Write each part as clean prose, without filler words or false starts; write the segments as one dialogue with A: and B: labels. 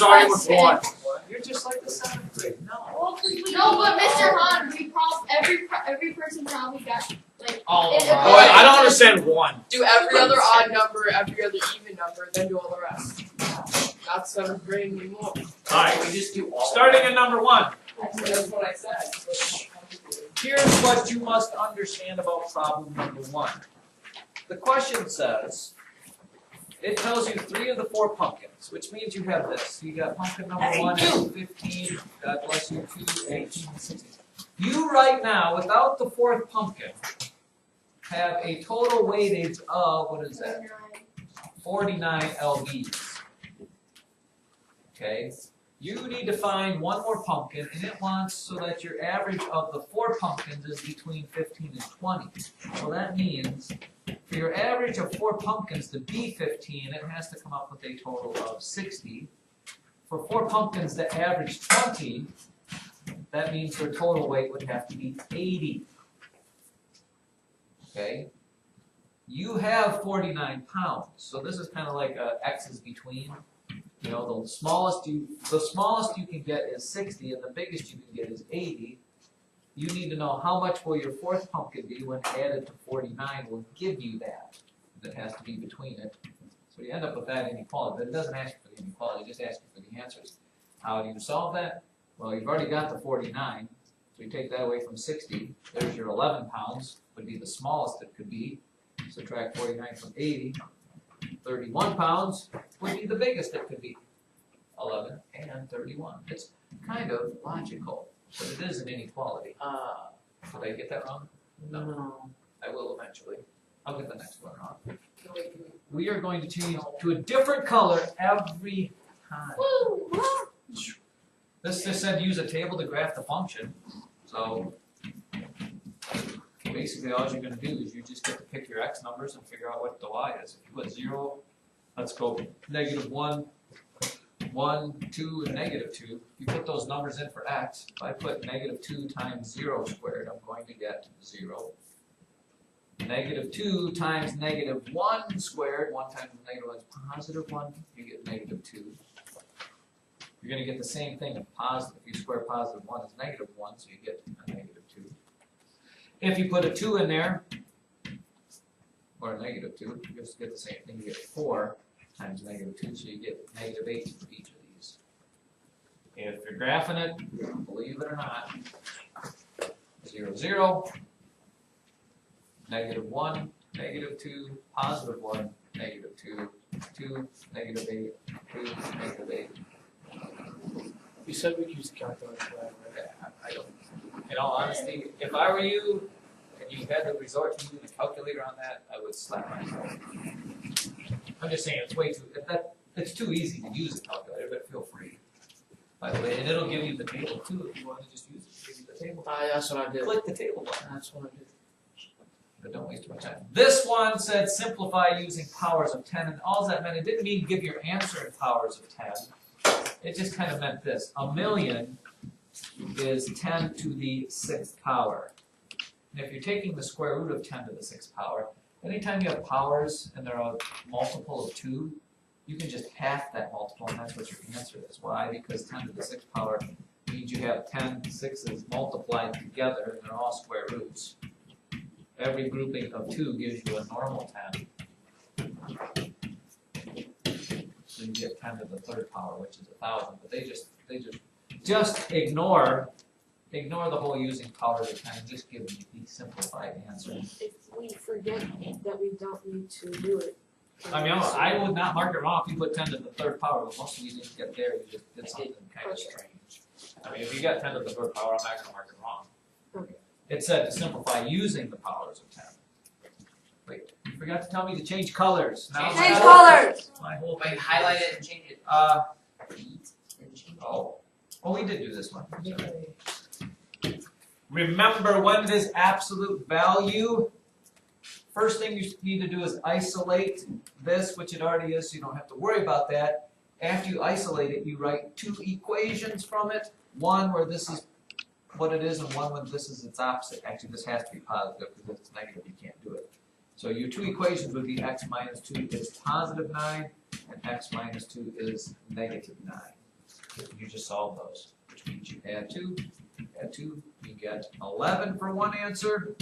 A: starting with 1. You're just like the 7th grade. No.
B: No, but Mr. Hahn, every person probably got like.
A: Oh, I don't understand 1.
C: Do every other odd number, every other even number, then do all the rest. Not 7th grade anymore.
A: Alright,
D: We just do all.
A: starting at number 1.
C: That's what I said.
A: Here's what you must understand about problem number 1. The question says, it tells you 3 of the 4 pumpkins, which means you have this. You got pumpkin number 1 at 15, God bless you, 2, 18, 16. You right now, without the 4th pumpkin, have a total weightage of, what is that? 49 lbs. Okay? You need to find 1 more pumpkin, and it wants so that your average of the 4 pumpkins is between 15 and 20. So that means for your average of 4 pumpkins to be 15, it has to come up with a total of 60. For 4 pumpkins to average 20, that means their total weight would have to be 80. Okay? You have 49 pounds, so this is kind of like X's between. You know, the smallest you can get is 60, and the biggest you can get is 80. You need to know how much will your 4th pumpkin be when added to 49 will give you that. That has to be between it. So you end up with that inequality, but it doesn't ask you for the inequality, it just asks you for the answers. How do you solve that? Well, you've already got the 49, so you take that away from 60. There's your 11 pounds, would be the smallest it could be. Subtract 49 from 80. 31 pounds would be the biggest it could be. 11 and 31. It's kind of logical, but it is an inequality. Did I get that wrong? No. I will eventually. I'll get the next one wrong. We are going to change to a different color every time. This just said use a table to graph the function. So basically all you're going to do is you just get to pick your x numbers and figure out what the y is. If you put 0, let's go -1, 1, 2, and -2. You put those numbers in for x. If I put -2 times 0 squared, I'm going to get 0. -2 times -1 squared, 1 times -1 is +1, you get -2. You're going to get the same thing if positive. If you square +1 is -1, so you get a -2. If you put a 2 in there, or a -2, you just get the same thing. You get 4 times -2, so you get -8 for each of these. If you're graphing it, believe it or not, 0, 0, -1, -2, +1, -2, 2, -8, 2, -8.
D: You said we could use a calculator for that, right?
A: I don't. In all honesty, if I were you and you had to resort to using a calculator on that, I would slap myself. I'm just saying it's way too. It's too easy to use a calculator, but feel free. By the way, and it'll give you the table too if you want to just use it. Give you the table.
D: That's what I did.
A: Click the table button.
D: That's what I did.
A: But don't waste too much time. This one said simplify using powers of 10, and all that meant, it didn't mean give your answer in powers of 10. It just kind of meant this. 1,000,000 is 10 to the 6th power. And if you're taking the square root of 10 to the 6th power, anytime you have powers and they're a multiple of 2, you can just half that multiple, and that's what your answer is. Why? Because 10 to the 6th power means you have 10 6's multiplied together, and they're all square roots. Every grouping of 2 gives you a normal 10. So you get 10 to the 3rd power, which is 1,000. But they just ignore the whole using powers of 10 and just give me the simplified answer.
E: If we forget that we don't need to do it.
A: I mean, I would not mark it wrong if you put 10 to the 3rd power, but most of you didn't get there. You just did something kind of strange. I mean, if you got 10 to the 3rd power, I'm not going to mark it wrong.
E: Okay.
A: It said to simplify using the powers of 10. Wait, you forgot to tell me to change colors. Now
E: Change colors!
A: My whole
D: Like
A: thing.
D: highlight it and change it.
A: Oh, we did do this one. Remember, when it is absolute value, first thing you need to do is isolate this, which it already is, so you don't have to worry about that. After you isolate it, you write 2 equations from it. One where this is what it is, and one when this is its opposite. Actually, this has to be positive, because if it's negative, you can't do it. So your 2 equations would be x minus 2 is positive 9, and x minus 2 is negative 9. You just solve those, which means you add 2, you get 11 for one answer.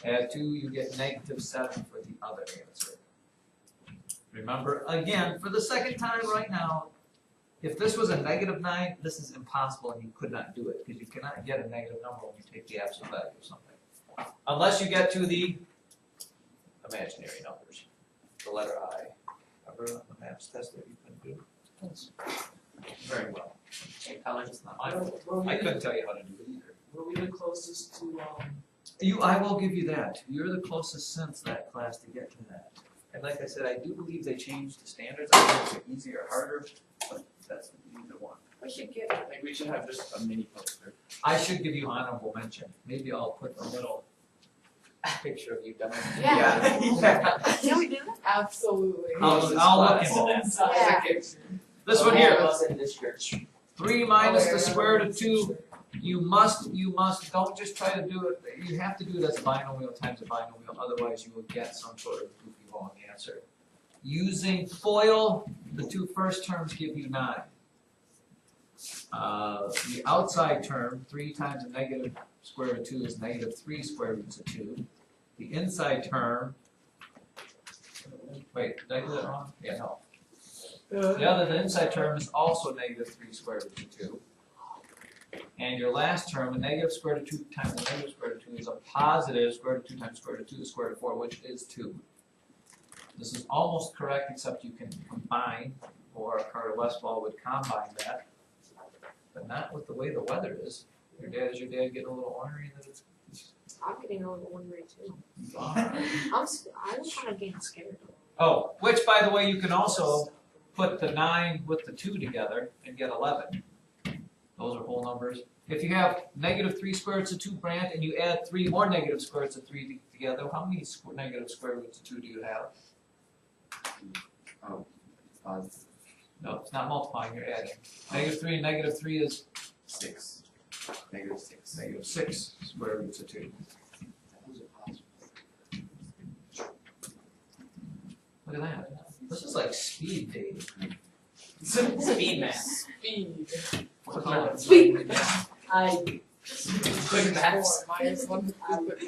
A: Add 2, you get -7 for the other answer. Remember, again, for the second time right now, if this was a -9, this is impossible and you could not do it, because you cannot get a negative number when you take the absolute value of something. Unless you get to the imaginary numbers, the letter I. Remember on the maths test that you couldn't do? Very well. It's not my fault. I couldn't tell you how to do it either.
D: Were we the closest to,
A: I will give you that. You're the closest since that class to get to that. And like I said, I do believe they changed the standards. I don't know if it's easier or harder, but that's either one.
E: We should get,
D: I think we should have just a mini poster.
A: I should give you honorable mention. Maybe I'll put a little picture of you done.
E: Yeah.
A: Yeah.
E: can we do that?
C: Absolutely.
A: I'll look into that.
E: Yeah.
A: This one here.
D: in this church.
A: 3 minus the square root of 2. You must, don't just try to do it, you have to do it as a binomial times a binomial, otherwise you will get some sort of goofy wrong answer. Using FOIL, the 2 first terms give you 9. The outside term, 3 times a negative square root of 2 is -3 square roots of 2. The inside term, wait, did I do that wrong? Yeah, no. The inside term is also -3 square roots of 2. And your last term, a negative square root of 2 times a negative square root of 2 is a positive square root of 2 times square root of 2 is square root of 4, which is 2. This is almost correct, except you can combine, or Carter Westfall would combine that, but not with the way the weather is. Is your dad getting a little ornery that it's
E: I'm getting a little ornery too.
A: Alright.
E: I'm kind of getting scared.
A: Oh, which by the way, you can also put the 9 with the 2 together and get 11. Those are whole numbers. If you have -3 square roots of 2, Brant, and you add 3 more negative square roots of 3 together, how many negative square roots of 2 do you have? No, it's not multiplying, you're adding. -3 and -3 is
F: 6. -6.
A: -6 square roots of 2. Look at that. This is like speed dating.
D: Speed math.
C: Speed.
E: Speed.
D: Quick maths.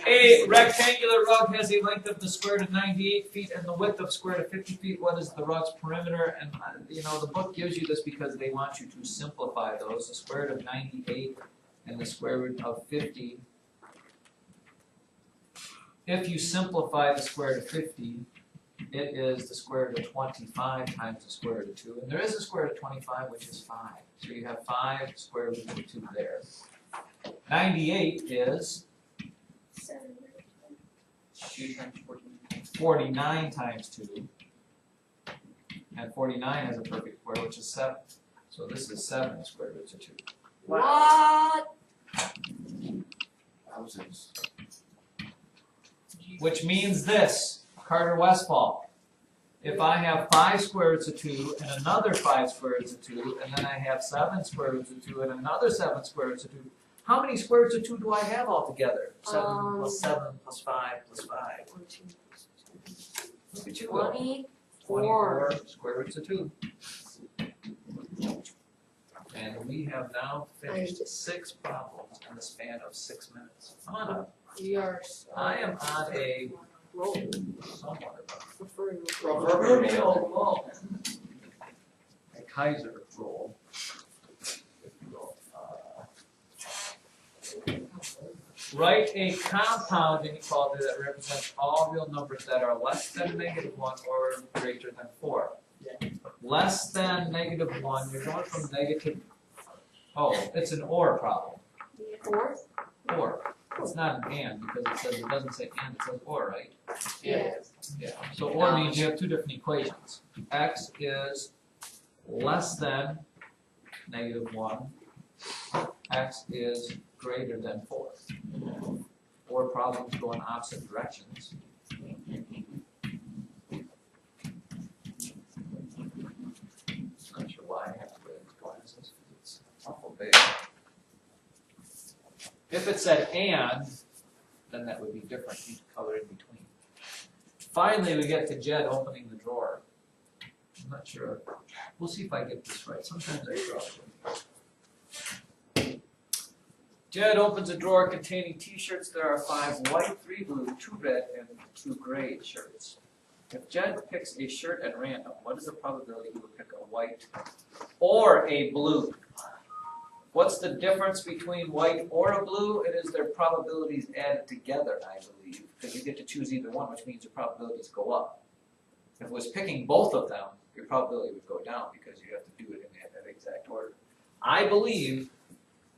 A: A rectangular rug has a length of the square root of 98 feet and the width of square root of 50 feet. What is the rug's perimeter? And the book gives you this because they want you to simplify those. The square root of 98 and the square root of 50. If you simplify the square root of 50, it is the square root of 25 times the square root of 2. And there is a square root of 25, which is 5. So you have 5 square root of 2 there. 98 is 49 times 2. And 49 has a perfect square, which is 7. So this is 7 square roots of 2.
E: What?
F: Thousands.
A: Which means this, Carter Westfall. If I have 5 square roots of 2 and another 5 square roots of 2, and then I have 7 square roots of 2 and another 7 square roots of 2, how many square roots of 2 do I have altogether? 7 plus 7 plus 5 plus 5. Look at you go. 24 square roots of 2. And we have now finished 6 problems in the span of 6 minutes. Come on up. I am on a
E: roll.
A: somewhat of
D: Proverbial.
A: a Kaiser roll. If you will. Write a compound inequality that represents all real numbers that are less than -1 or greater than 4. Less than -1, you're going from negative. Oh, it's an or problem. Or. It's not an and because it doesn't say and, it says or, right?
E: Yeah.
A: Yeah. So or means you have 2 different equations. X is less than -1. X is greater than 4. Or problems go in opposite directions. Not sure why I have to wear these glasses. It's awful big. If it said and, then that would be different. You'd color in between. Finally, we get to Jed opening the drawer. I'm not sure. We'll see if I get this right. Sometimes I struggle. Jed opens a drawer containing t-shirts. There are 5 white, 3 blue, 2 red, and 2 gray shirts. If Jed picks a shirt at random, what is the probability he will pick a white or a blue? What's the difference between white or a blue? It is their probabilities added together, I believe, because you get to choose either one, which means your probabilities go up. If it was picking both of them, your probability would go down because you have to do it in that exact order. I believe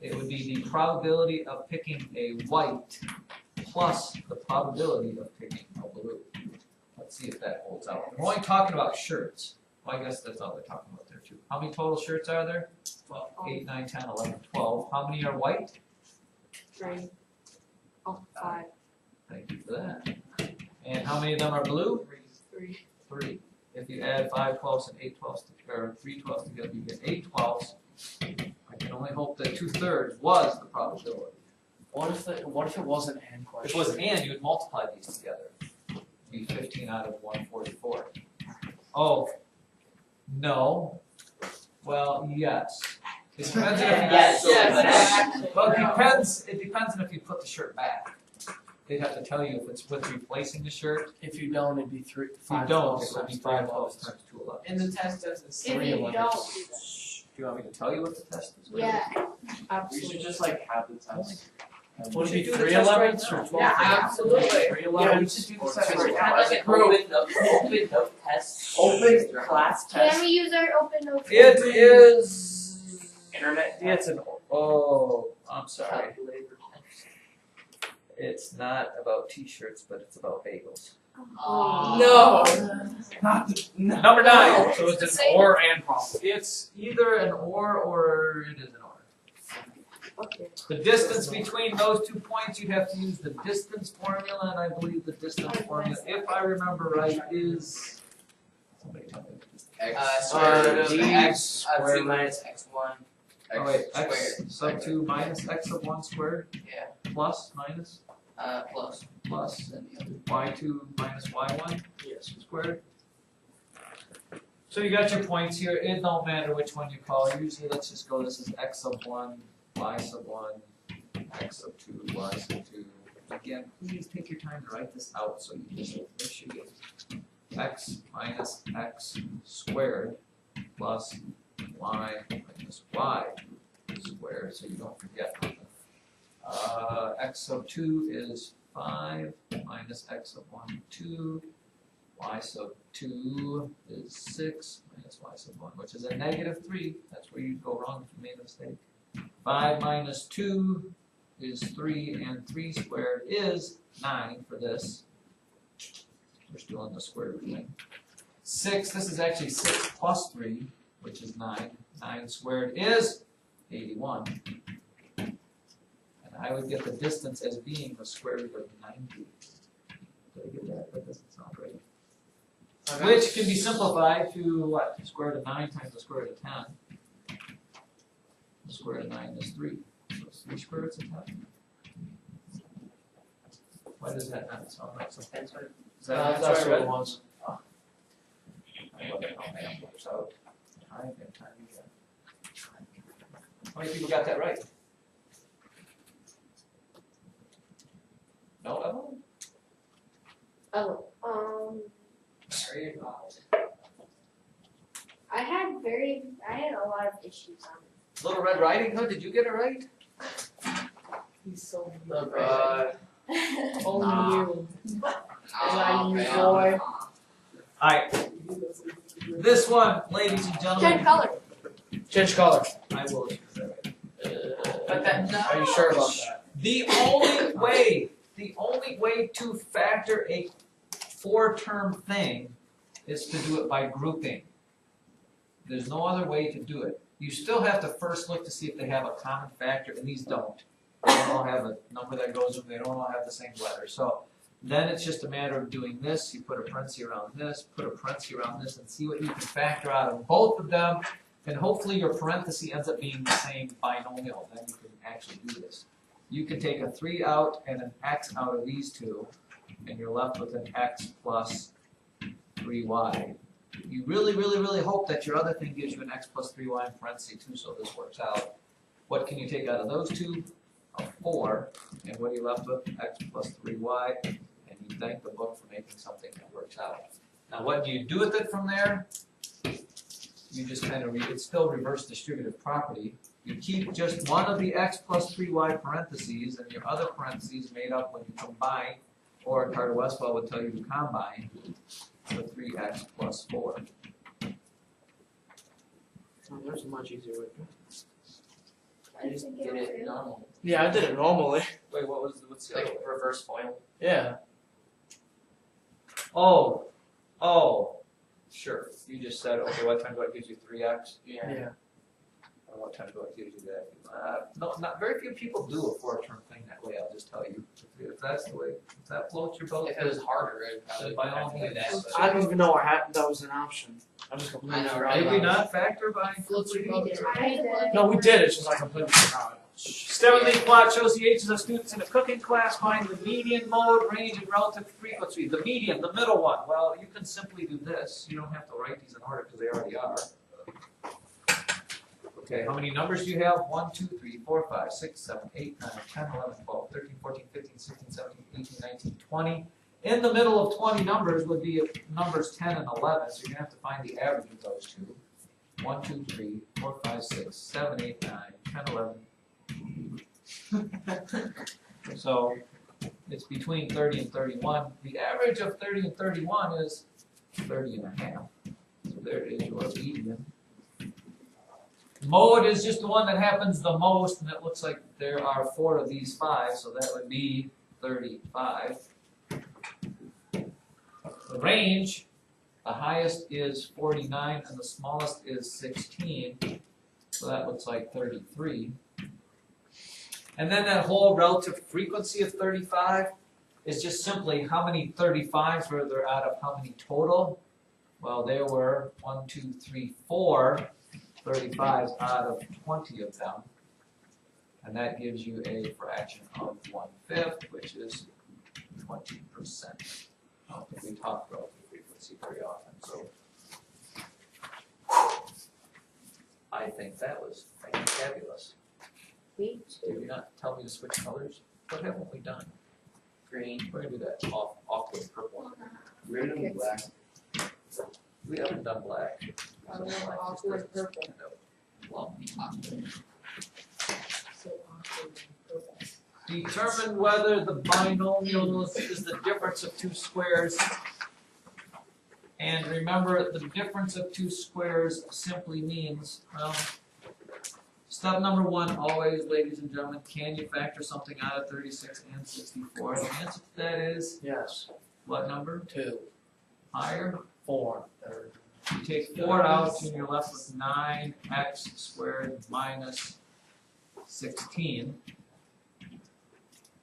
A: it would be the probability of picking a white plus the probability of picking a blue. Let's see if that holds out. We're only talking about shirts. Well, I guess that's all they're talking about there too. How many total shirts are there? 12. 8, 9, 10, 11, 12. How many are white?
E: 3. Oh, 5.
A: Thank you for that. And how many of them are blue?
E: 3.
A: 3. If you add 5 12s and 8 12s or 3 12s together, you get 8 12s. I can only hope that 2/3 was the probability.
D: What if it wasn't an and
A: If
D: question?
A: it was an and, you would multiply these together. It'd be 15 out of 144. Oh, no. Well, yes. It depends on if you
C: Yes.
A: Well, it depends on if you put the shirt back. They'd have to tell you if it's with replacing the shirt.
D: If you don't, it'd be 3.
A: If you don't, it would be 5 12 times 2 11.
C: And the test doesn't say.
B: If you
D: 3
B: don't
D: 11s.
B: do that.
A: Do you want me to tell you what the test is?
B: Yeah.
F: We
E: Absolutely.
F: should just like have the test.
D: Would it be
A: do the
D: 3
A: test right
D: 11s
A: now.
D: or 12?
C: Yeah, absolutely.
D: 3
F: Yeah, we
D: 11s
F: should do the
D: or
F: test
D: 2
F: right now.
G: Have like an open note test.
F: Open class
B: Can
F: test.
B: we use our open notes?
A: It is.
G: Internet
A: It's an. Oh, I'm sorry.
G: calculator test.
A: It's not about T-shirts, but it's about bagels.
C: No.
A: Number 9.
D: So it's an or and problem.
A: It's either an or it is an or.
E: Okay.
A: The distance between those 2 points, you'd have to use the distance formula, and I believe the distance formula, if I remember right, is. Somebody tell me. the distance.
G: Square root of
D: D
G: x
D: square
G: 2 minus x1.
A: Oh wait,
G: squared.
A: x sub 2 minus x sub 1 squared.
G: Yeah.
A: Plus minus
G: Plus.
A: plus y2 minus y1
D: Yes.
A: squared. So you got your points here. It don't matter which one you call. Usually, let's just go. This is x sub 1, y sub 1, x sub 2, y sub 2. Again, please take your time to write this out so you just make sure you get x minus x squared plus y minus y squared, so you don't forget. X sub 2 is 5 minus x sub 1, 2. Y sub 2 is 6 minus y sub 1, which is a negative 3. That's where you'd go wrong if you made a mistake. 5 minus 2 is 3, and 3 squared is 9 for this. We're still in the square root thing. 6, this is actually 6 plus 3, which is 9. 9 squared is 81. And I would get the distance as being the square root of 90. Did I get that? That doesn't sound right. Which can be simplified to what? The square root of 9 times the square root of 10. The square root of 9 is 3. So it's 3 square roots of 10. Why does that not sound right? So, is that
D: That's
A: what I
D: what
A: read?
D: it was.
A: I wasn't how math works out. Time and time again. How many people got that right? No, Evelyn?
E: Oh,
A: There you go.
B: I had a lot of issues on it.
A: Little Red Riding Hood, did you get it right?
E: he's so
C: Only you. And I you
G: man.
C: boy.
A: Alright. This one, ladies and
B: Change
A: gentlemen,
B: color.
D: Change color.
A: I will.
G: But that, no.
D: Are you sure about that?
A: The only way to factor a 4-term thing is to do it by grouping. There's no other way to do it. You still have to first look to see if they have a common factor, and these don't. They don't all have a number that goes with them, they don't all have the same letter. So then it's just a matter of doing this, you put a parenthesis around this, put a parenthesis around this, and see what you can factor out of both of them, and hopefully your parenthesis ends up being the same binomial, then you can actually do this. You can take a 3 out and an x out of these two, and you're left with an x plus 3y you really, really, really hope that your other thing gives you an x plus 3y in parentheses too, so this works out. What can you take out of those two? A 4, and what are you left with? X plus 3y, and you thank the book for making something that works out. Now what do you do with it from there? You just kind of, it's still reverse distributive property. You keep just one of the x plus 3y parentheses, and your other parentheses made up when you combine, or Carter Westphal would tell you to combine the 3x plus 4.
D: Oh, there's a much easier way.
G: I just did it normal.
D: Yeah, I did it normally.
A: Wait, what's the
G: Like reverse FOIL.
D: Yeah.
A: Oh, sure. You just said, okay, what times what gives you 3x?
G: Yeah.
D: Yeah.
A: Or what times what gives you that? No, not very few people do a 4-term thing that way, I'll just tell you. If that's the way, if that floats your boat,
G: If it was harder, I'd probably
A: by all
G: have to do
A: means.
G: that. but-
D: I don't even know that was an option. I just completely
G: I know,
D: forgot
G: right?
A: did
D: about
A: we
D: it.
A: not factor by
C: Floats your boat.
B: I did.
D: No, we did. It's just I completely forgot.
A: Step leaf plot shows the ages of students in a cooking class. Find the median, mode, range, and relative frequency. The median, the middle one. Well, you can simply do this. You don't have to write these in order because they already are. Okay, how many numbers do you have? 1, 2, 3, 4, 5, 6, 7, 8, 9, 10, 11, 12, 13, 14, 15, 16, 17, 18, 19, 20. In the middle of 20 numbers would be numbers 10 and 11, so you're going to have to find the average of those two. 1, 2, 3, 4, 5, 6, 7, 8, 9, 10, 11. So it's between 30 and 31. The average of 30 and 31 is 30 and a half. So there is your median. Mode is just the one that happens the most, and it looks like there are 4 of these 5, so that would be 35. The range, the highest is 49 and the smallest is 16, so that looks like 33. And then that whole relative frequency of 35 is just simply how many 35s were there out of how many total? Well, there were 1, 2, 3, 4 35s out of 20 of them. And that gives you a fraction of 1/5, which is 20%. I don't think we talk relative frequency very often, so I think that was fabulous.
E: Me
A: Did
E: too.
A: you not tell me to switch colors? What haven't we done?
G: Green.
A: We're gonna do that off with purple.
F: We're gonna do black.
A: We haven't done black.
C: I
A: So
C: want
A: black just
C: awkward
A: doesn't
C: purple.
A: stand out. Well,
C: So awkward purple.
A: determine whether the binomial is the difference of two squares. And remember, the difference of two squares simply means, well, step number 1, always, ladies and gentlemen, can you factor something out of 36 and 64? The answer to that is,
D: Yes.
A: what number?
D: 2,
A: Higher?
D: 4, 3rd.
A: You take 4 out and you're left with 9x squared minus 16.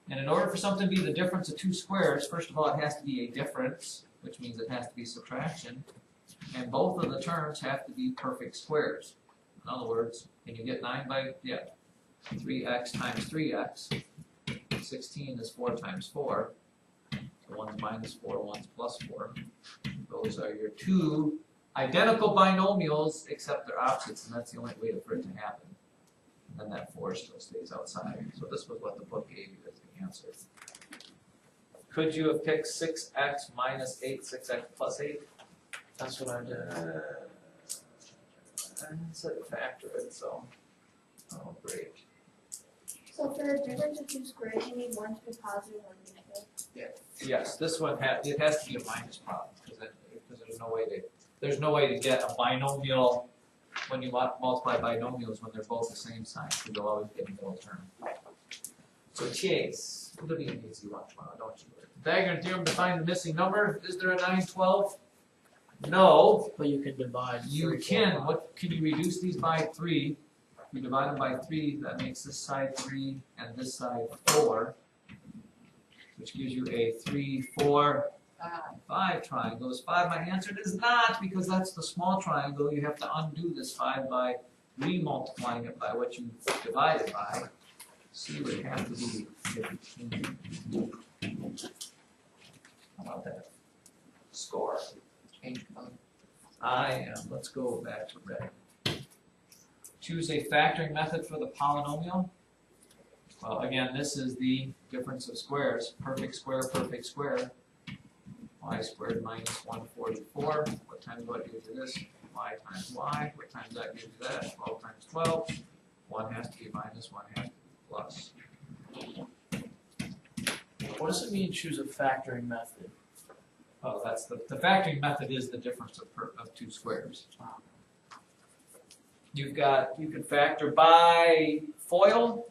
A: And in order for something to be the difference of two squares, first of all, it has to be a difference, which means it has to be subtraction. And both of the terms have to be perfect squares. In other words, can you get 3x times 3x. 16 is 4 times 4. So one's minus 4, one's plus 4. Those are your two identical binomials, except they're opposites, and that's the only way for it to happen. And then that 4 still stays outside. So this was what the book gave you as the answer. Could you have picked 6x minus 8, 6x plus 8?
D: That's what I did.
A: Instead of factor it, so, oh great.
B: So for a difference of two squares, you need one to be positive, one to be negative.
A: Yes, this one it has to be a minus problem because there's no way to get a binomial when you multiply binomials when they're both the same sign, so you'll always get a middle term. So Chase, it'll be an easy one tomorrow, don't you worry. Pythagorean theorem to find the missing number. Is there a 912? No.
D: But you can divide.
A: You
D: 3, 4,
A: can.
D: 5.
A: What can you reduce these by 3? If you divide them by 3, that makes this side 3 and this side 4, which gives you a 3, 4, 5 triangle. Is 5 my answer? It is not, because that's the small triangle. You have to undo this 5 by remultiplying it by what you divided by. C would have to be 15. How about that? Score.
G: Change color.
A: Let's go back to red. Choose a factoring method for the polynomial. Well, again, this is the difference of squares. Perfect square, y squared minus 144. What times what gives you this? Y times y. What times that gives you that? 12 times 12. 1 has to be minus, 1 has to be plus.
D: What does it mean choose a factoring method?
A: Oh, that's the factoring method is the difference of two squares. You can factor by FOIL.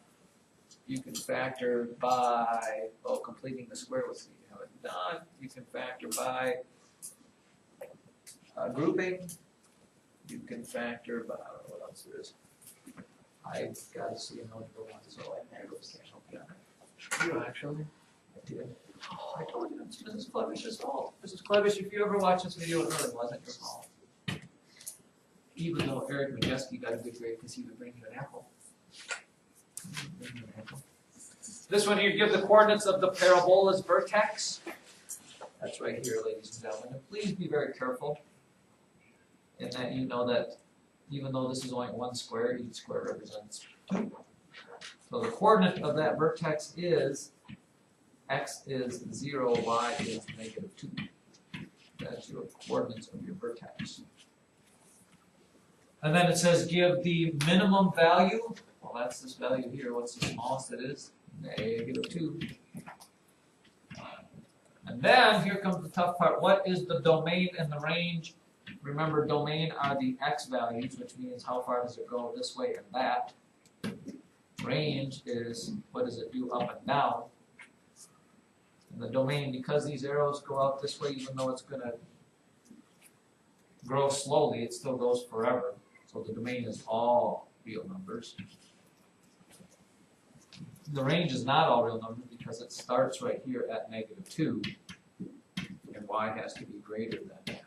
A: You can factor by completing the square. Let's see, how it's done. You can factor by grouping. You can factor by what else there is. I got to see another one, so I can't help you on it.
D: You actually?
A: I did. Oh, I told you it's Mrs. Clevish's fault. Mrs. Clevish, if you ever watch this video, it really wasn't your fault. Even though Eric Majeski got a good grade because he would bring you an apple. This one here, give the coordinates of the parabola's vertex. That's right here, ladies and gentlemen. And please be very careful in that you know that even though this is only one square, each square represents 2. So the coordinate of that vertex is x is 0, y is negative 2. That's your coordinates of your vertex. And then it says give the minimum value. Well, that's this value here. What's the smallest it is? Negative 2. And then here comes the tough part. What is the domain and the range? Remember, domain are the x values, which means how far does it go this way and that. Range is what does it do up and down. And the domain, because these arrows go out this way, even though it's going to grow slowly, it still goes forever. So the domain is all real numbers. The range is not all real numbers because it starts right here at negative 2, and y has to be greater than that.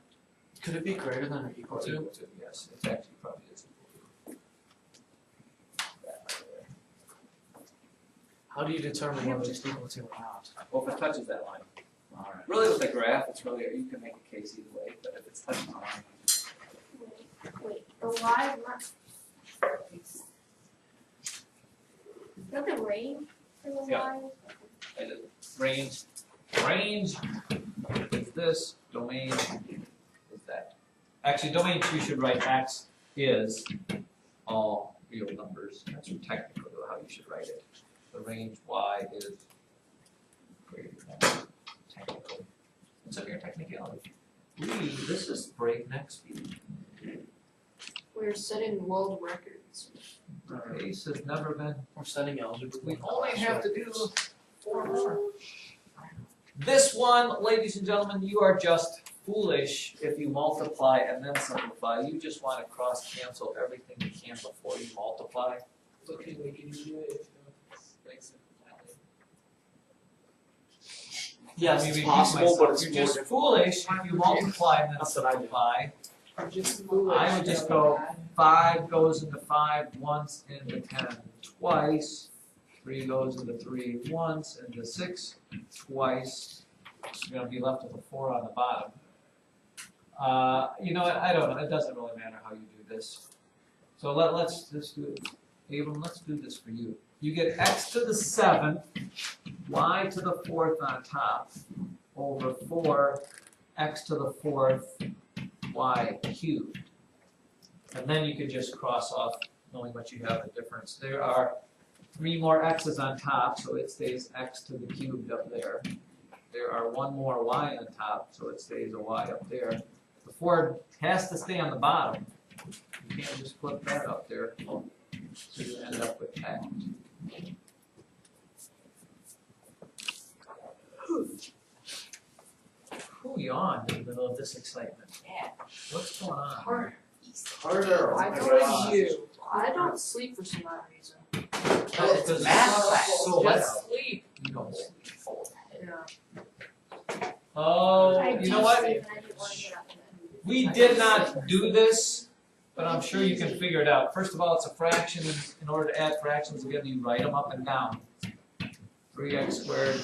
D: Could it be greater than or equal to?
A: Equal to, yes, it actually probably is equal to. That right there.
D: How do you determine whether it's equal to or not?
A: Well, if it touches that line.
D: All right.
A: Really with the graph, it's really, you can make a case either way, but if it's touching the line.
B: Wait, the y not. Is that the range for the
A: Yeah.
B: y?
A: Range is this, domain is that. Actually, domain 2 should write x is all real numbers. That's technically how you should write it. The range y is greater than technically. It's a mere technicality. This is breakneck speed.
E: We're setting world records.
A: The pace has never been.
D: We're studying algebra.
A: We only have to do 4 more. This one, ladies and gentlemen, you are just foolish if you multiply and then simplify. You just want to cross cancel everything you can before you multiply.
G: Okay, we can do it if it's like simple.
D: Yes,
A: Let me
D: it's
A: repeat
D: possible,
A: myself.
D: but it's
A: You're
D: more
A: just
D: difficult.
A: foolish if you multiply and then
D: That's what I do.
A: simplify.
C: I'm just foolish.
A: I would just go 5 goes into 5 once, into 10 twice. 3 goes into 3 once, into 6 twice. So you're going to be left with a 4 on the bottom. You know what? I don't know. It doesn't really matter how you do this. So let's just do it. Abram, let's do this for you. You get x to the 7th, y to the 4th on top, over 4 x to the 4th, y cubed. And then you can just cross off knowing what you have the difference. There are 3 more x's on top, so it stays x to the cubed up there. There are 1 more y on top, so it stays a y up there. The 4 has to stay on the bottom. You can't just flip that up there. So you end up with x. Who yawned in the middle of this excitement?
G: Yeah.
A: What's going on?
C: Harder.
G: Harder.
E: I don't you. I don't sleep for some odd reason.
A: Oh,
G: It's
A: because
G: math
A: it's
G: class.
A: so loud.
C: Just sleep.
A: You don't sleep.
E: Yeah.
A: Oh,
B: I
A: you
B: do
A: know what?
B: sleep and I didn't want to get up and then.
A: We did not do this, but I'm sure you can figure it out. First of all, it's a fraction. In order to add fractions together, you write them up and down. 3x squared,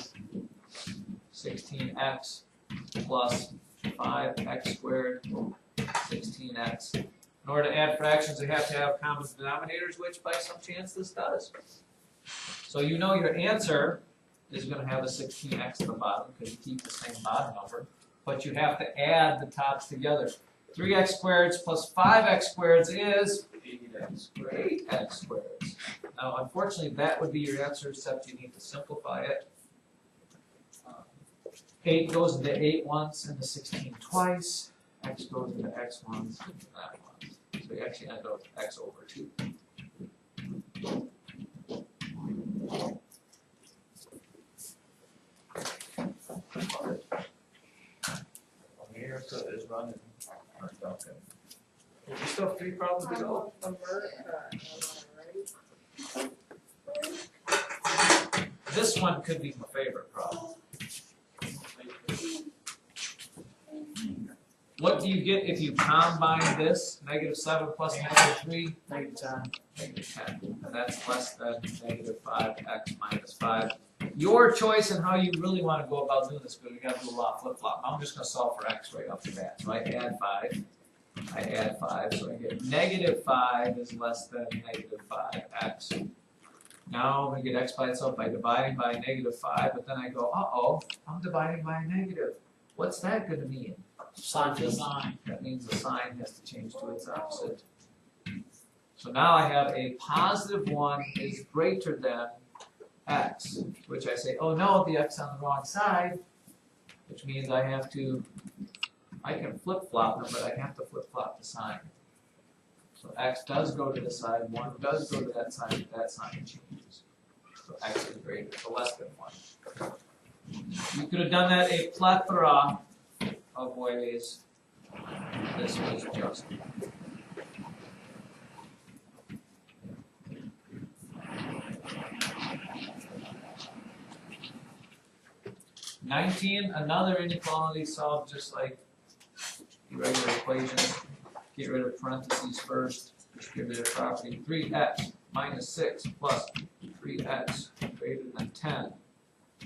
A: 16x plus 5x squared 16x. In order to add fractions, they have to have common denominators, which by some chance this does. So you know your answer is going to have a 16x at the bottom because you keep the same bottom number, but you have to add the tops together. 3x squared plus 5x squared is 8x squared. Now, unfortunately, that would be your answer, except you need to simplify it. 8 goes into 8 once and the 16 twice. X goes into x once and that once. So you actually end up with x over 2. Here is running. Okay. You still have 3 problems to go. This one could be my favorite problem. What do you get if you combine this? -7 plus -3?
D: -10.
A: -10. And that's less than -5x minus 5. Your choice and how you really want to go about doing this, because we got to do a lot of flip-flop. I'm just going to solve for x right off the bat. So I add 5. I add 5. So I get -5 is less than -5x. Now I'm going to get x by itself by dividing by -5. But then I go, uh-oh, I'm dividing by a negative. What's that going to mean?
D: Sign to sign.
A: That means the sign has to change to its opposite. So now I have a positive 1 is greater than x, which I say, oh no, the x on the wrong side, which means I have to, I can flip-flop them, but I have to flip-flop the sign. So x does go to the side, 1 does go to that side, but that sign changes. So x is greater, so less than 1. You could have done that a plethora of ways. This was just. Another inequality solved just like the regular equation. Get rid of parentheses first. Just get rid of property. 3x minus 6 plus 3x greater than 10.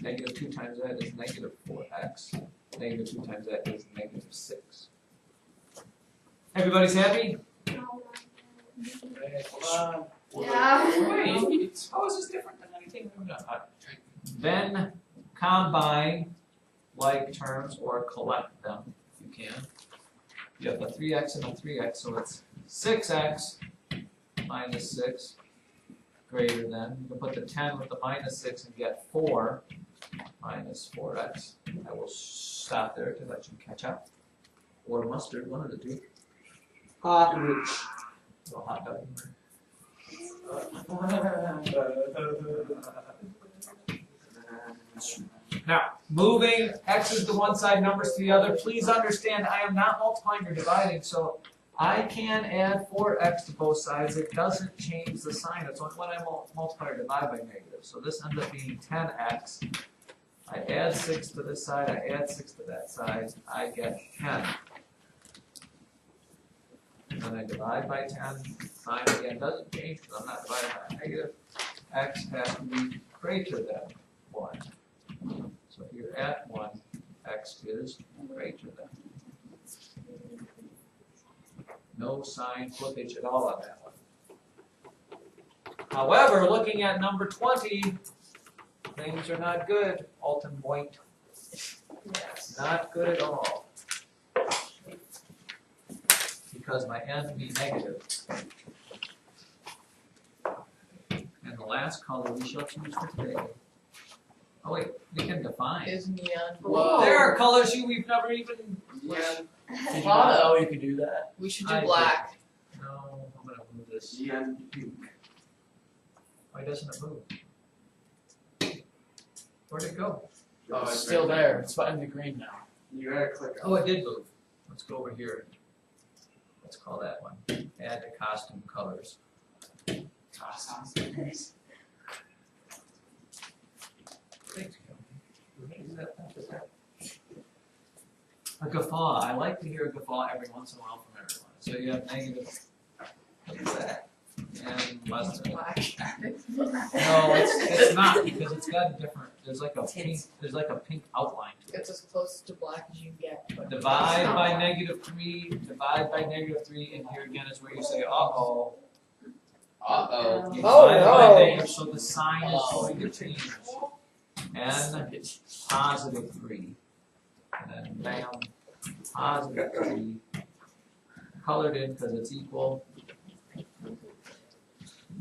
A: Negative 2 times that is negative 4x. Negative 2 times that is negative 6. Everybody's happy?
B: Yeah.
A: Wait, how is this different than anything we've done? Then combine like terms or collect them if you can. You have a 3x and a 3x, so it's 6x minus 6 greater than. You can put the 10 with the minus 6 and get 4 minus 4x. I will stop there to let you catch up. Or mustard, one of the two. Hot dog. Now, moving x's to one side, numbers to the other. Please understand, I am not multiplying or dividing, so I can add 4x to both sides. It doesn't change the sign. It's only when I multiply or divide by negative. So this ends up being 10x. I add 6 to this side, I add 6 to that side, I get 10. And then I divide by 10. Sign again doesn't change because I'm not dividing by a negative. X has to be greater than 1. So here at 1, x is greater than. No sign flippage at all on that one. However, looking at number 20, things are not good, Alton White. Not good at all. Because my n will be negative. And the last color we shall choose for today. Oh wait, we can define.
C: Is neon.
D: Whoa.
A: There are colors we've never even.
C: Yeah.
D: Did you not know you could do that?
C: We should do
A: I
C: black.
A: No, I'm gonna move this.
F: Neon pink.
A: Why doesn't it move? Where'd it go?
D: Oh, it's still there. It's in the green now.
F: You gotta click on
A: Oh, it did move. Let's go over here. Let's call that one. Add to costume colors.
F: costumes.
A: Thanks, a guffaw. I like to hear a guffaw every once in a while from everyone. So you have negative. What is that? And less than.
C: Black.
A: No, it's not because it's got a different. There's like a pink. There's like a pink outline to
C: It's as close to black as you get. But
A: Divide by -3, divide by -3, and here again is where you say, uh-oh.
F: Uh-oh.
A: You
C: Oh,
A: divide by
C: no.
A: negative, so the sign is going to change. N +3. And then bam, +3. Colored in because it's equal.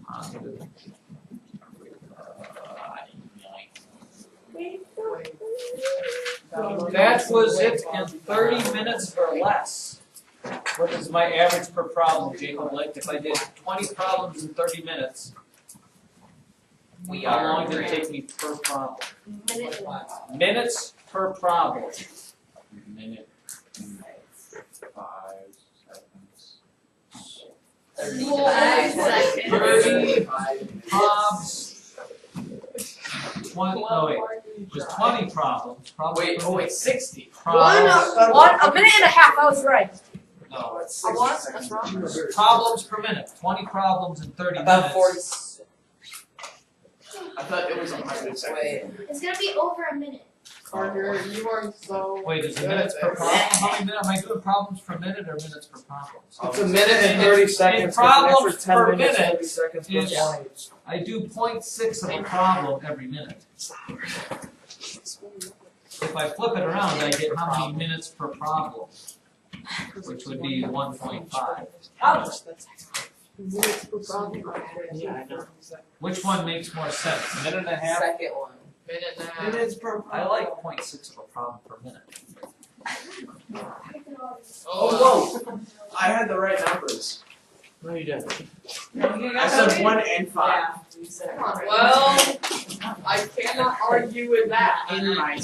A: Positive. That was it in 30 minutes or less. What is my average per problem, Jacob? Like if I did 20 problems in 30 minutes,
F: We
A: how
F: are
A: long did it
F: great.
A: take me per problem?
B: Minute.
A: Minutes per problem.
F: Minute.
G: 5 seconds.
B: 5 seconds.
A: 30 probs. 20, no wait, it was 20 problems.
F: Wait, oh wait, 60.
C: a minute and a half. I was right.
A: No,
C: I was. That's wrong.
A: problems per minute. 20 problems in 30
F: About
A: minutes.
F: 40. I thought it was 100 seconds.
B: It's gonna be over a minute.
C: Carter, you are so.
A: Wait, is it minutes per problem? How many minutes? Am I doing problems per minute or minutes per problem?
D: It's a minute and 30 seconds.
A: problems
D: It's an extra 10
A: per
D: minutes,
A: minute
D: 30 seconds per
A: is-
D: point.
A: I do 0.6 of a problem every minute. If I flip it around, I get how many minutes per problem, which would be 1.5.
C: Ouch.
E: Minutes per problem.
D: Yeah, I know.
A: Which one makes more sense? A minute and a half?
F: Second one.
C: Minute and a half.
D: Minutes per
A: I like 0.6 of a problem per minute.
F: Oh, whoa. I had the right numbers.
D: No, you didn't.
F: I said 1 and 5.
C: Well, I cannot argue with that.
F: In my